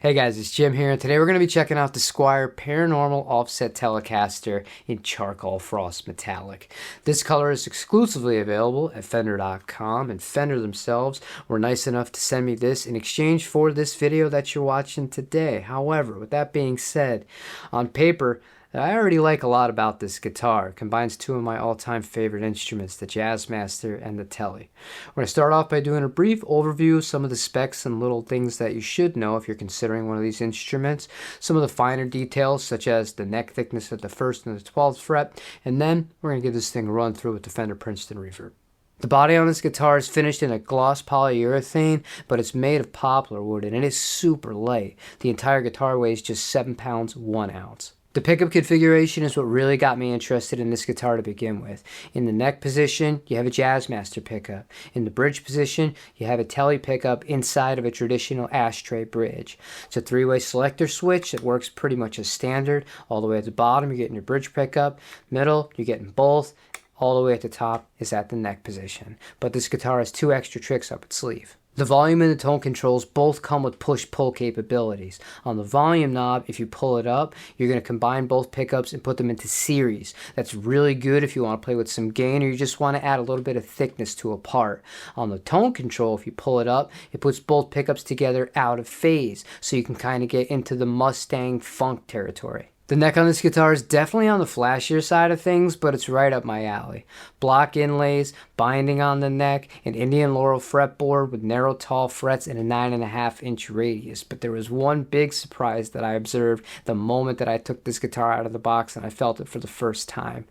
Hey guys, it's Jim here, and today we're going to be checking out the Squier Paranormal Offset Telecaster in Charcoal Frost Metallic. This color is exclusively available at fender.com, and Fender themselves were nice enough to send me this in exchange for this video that you're watching today. However, with that being said, on paper, I already like a lot about this guitar. It combines two of my all-time favorite instruments, the Jazzmaster and the Tele. We're going to start off by doing a brief overview of some of the specs and little things that you should know if you're considering one of these instruments, some of the finer details such as the neck thickness at the 1st and the 12th fret, and then we're going to give this thing a run through with the Fender Princeton Reverb. The body on this guitar is finished in a gloss polyurethane, but it's made of poplar wood and it is super light. The entire guitar weighs just 7 pounds, 1 ounce. The pickup configuration is what really got me interested in this guitar to begin with. In the neck position, you have a Jazzmaster pickup. In the bridge position, you have a Tele pickup inside of a traditional ashtray bridge. It's a 3-way selector switch that works pretty much as standard. All the way at the bottom, you're getting your bridge pickup. Middle, you're getting both. All the way at the top is at the neck position. But this guitar has 2 extra tricks up its sleeve. The volume and the tone controls both come with push-pull capabilities. On the volume knob, if you pull it up, you're going to combine both pickups and put them into series. That's really good if you want to play with some gain or you just want to add a little bit of thickness to a part. On the tone control, if you pull it up, it puts both pickups together out of phase, so you can kind of get into the Mustang funk territory. The neck on this guitar is definitely on the flashier side of things, but it's right up my alley. Block inlays, binding on the neck, an Indian Laurel fretboard with narrow tall frets and a 9.5-inch radius. But there was one big surprise that I observed the moment that I took this guitar out of the box and I felt it for the first time.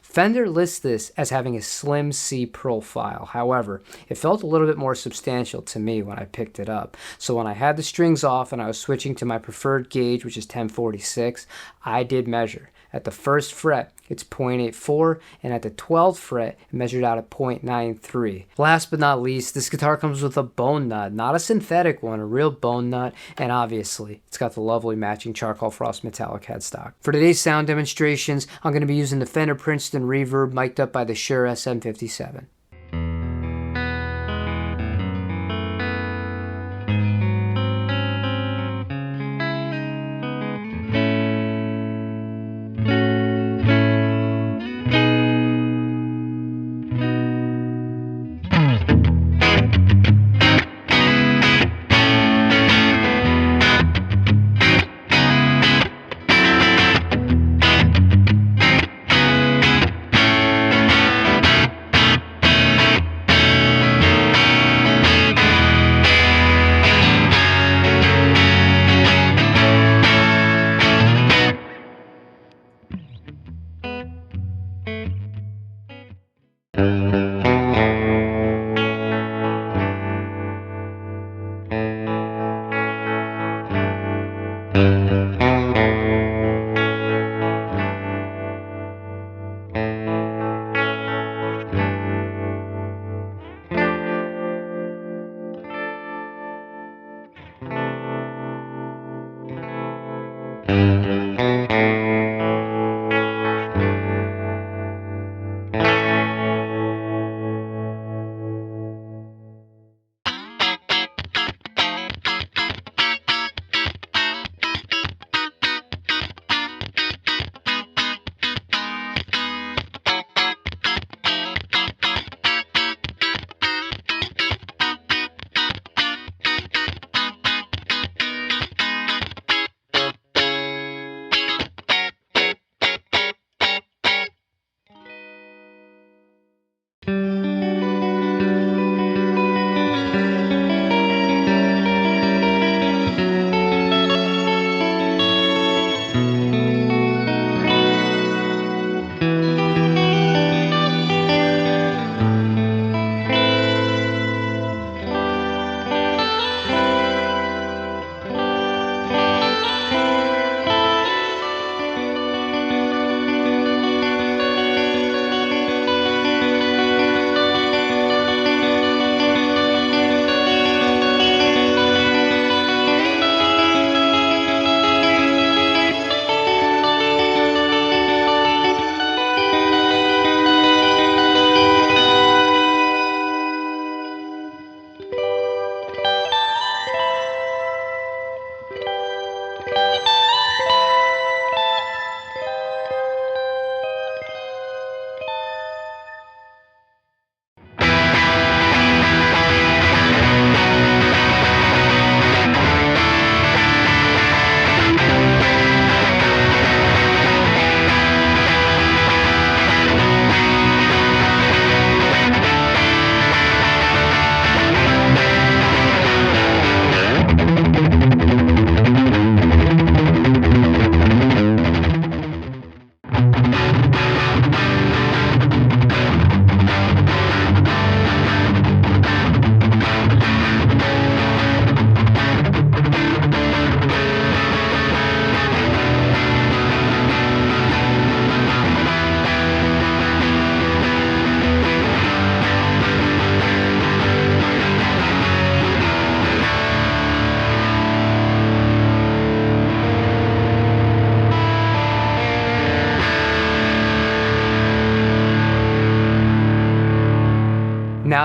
Fender lists this as having a slim C profile. However, it felt a little bit more substantial to me when I picked it up. So when I had the strings off and I was switching to my preferred gauge, which is 1046, I did measure. At the 1st fret, it's 0.84, and at the 12th fret, it measured out at 0.93. Last but not least, this guitar comes with a bone nut, not a synthetic one, a real bone nut, and obviously, it's got the lovely matching Charcoal Frost metallic headstock. For today's sound demonstrations, I'm going to be using the Fender Princeton Reverb mic'd up by the Shure SM57.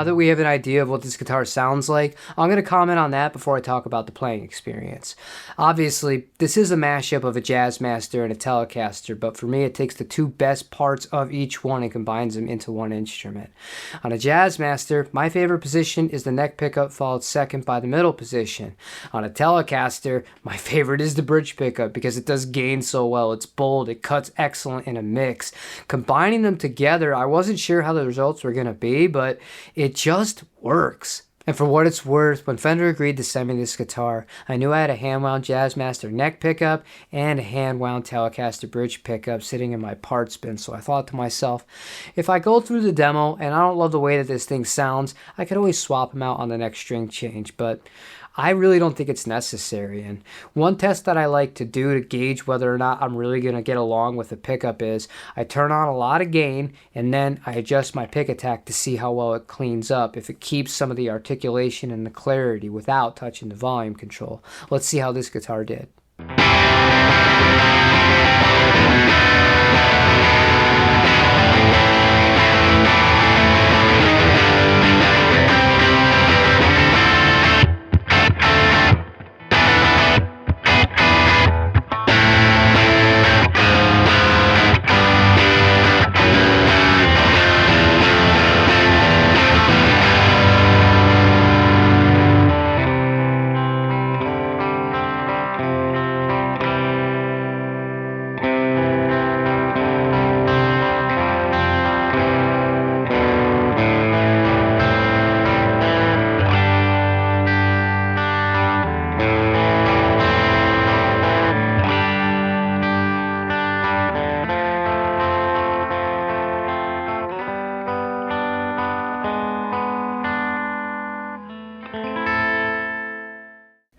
now that we have an idea of what this guitar sounds like, I'm going to comment on that before I talk about the playing experience. Obviously, this is a mashup of a Jazzmaster and a Telecaster, but for me it takes the two best parts of each one and combines them into one instrument. On a Jazzmaster, my favorite position is the neck pickup, followed second by the middle position. On a Telecaster, my favorite is the bridge pickup because it does gain so well. It's bold, it cuts excellent in a mix. Combining them together, I wasn't sure how the results were going to be, but it just works. And for what it's worth, when Fender agreed to send me this guitar, I knew I had a hand-wound Jazzmaster neck pickup and a hand-wound Telecaster bridge pickup sitting in my parts bin, so I thought to myself, if I go through the demo and I don't love the way that this thing sounds, I could always swap them out on the next string change, but I really don't think it's necessary. And one test that I like to do to gauge whether or not I'm really going to get along with the pickup is I turn on a lot of gain and then I adjust my pick attack to see how well it cleans up, if it keeps some of the articulation and the clarity without touching the volume control. Let's see how this guitar did.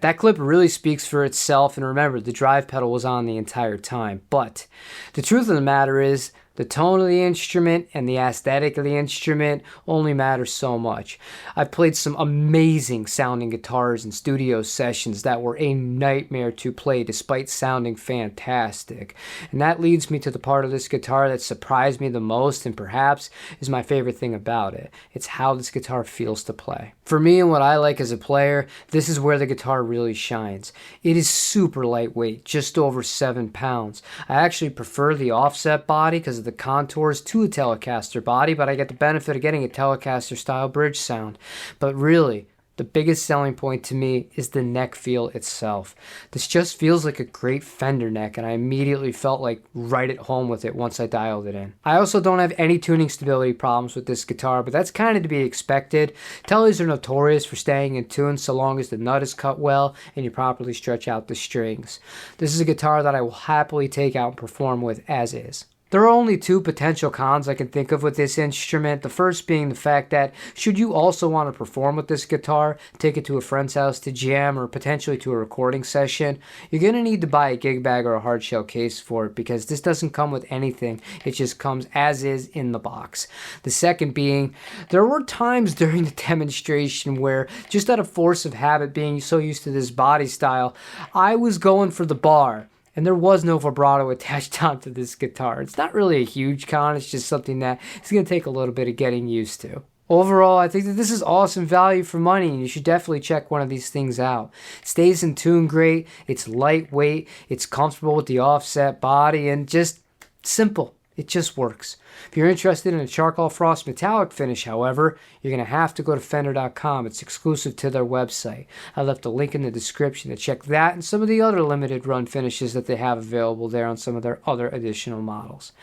That clip really speaks for itself, and remember, the drive pedal was on the entire time. But the truth of the matter is, the tone of the instrument and the aesthetic of the instrument only matter so much. I've played some amazing sounding guitars in studio sessions that were a nightmare to play despite sounding fantastic. And that leads me to the part of this guitar that surprised me the most and perhaps is my favorite thing about it. It's how this guitar feels to play. For me and what I like as a player, this is where the guitar really shines. It is super lightweight, just over 7 pounds. I actually prefer the offset body because of the contours to a Telecaster body, but I get the benefit of getting a Telecaster style bridge sound. But really, the biggest selling point to me is the neck feel itself. This just feels like a great Fender neck, and I immediately felt like right at home with it once I dialed it in. I also don't have any tuning stability problems with this guitar, but that's kind of to be expected. Teles are notorious for staying in tune so long as the nut is cut well and you properly stretch out the strings. This is a guitar that I will happily take out and perform with as is. There are only two potential cons I can think of with this instrument. The first being the fact that should you also want to perform with this guitar, take it to a friend's house to jam or potentially to a recording session, you're going to need to buy a gig bag or a hard shell case for it because this doesn't come with anything. It just comes as is in the box. The second being, there were times during the demonstration where just out of force of habit, being so used to this body style, I was going for the bar. And there was no vibrato attached onto this guitar. It's not really a huge con, it's just something that it's going to take a little bit of getting used to. Overall, I think that this is awesome value for money, and you should definitely check one of these things out. It stays in tune great, it's lightweight, it's comfortable with the offset body, and just simple. It just works. If you're interested in a charcoal frost metallic finish, however, you're going to have to go to fender.com. It's exclusive to their website. I left a link in the description to check that and some of the other limited run finishes that they have available there on some of their other additional models.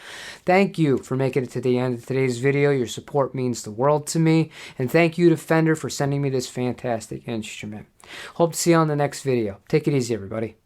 Thank you for making it to the end of today's video. Your support means the world to me. And thank you to Fender for sending me this fantastic instrument. Hope to see you on the next video. Take it easy, everybody.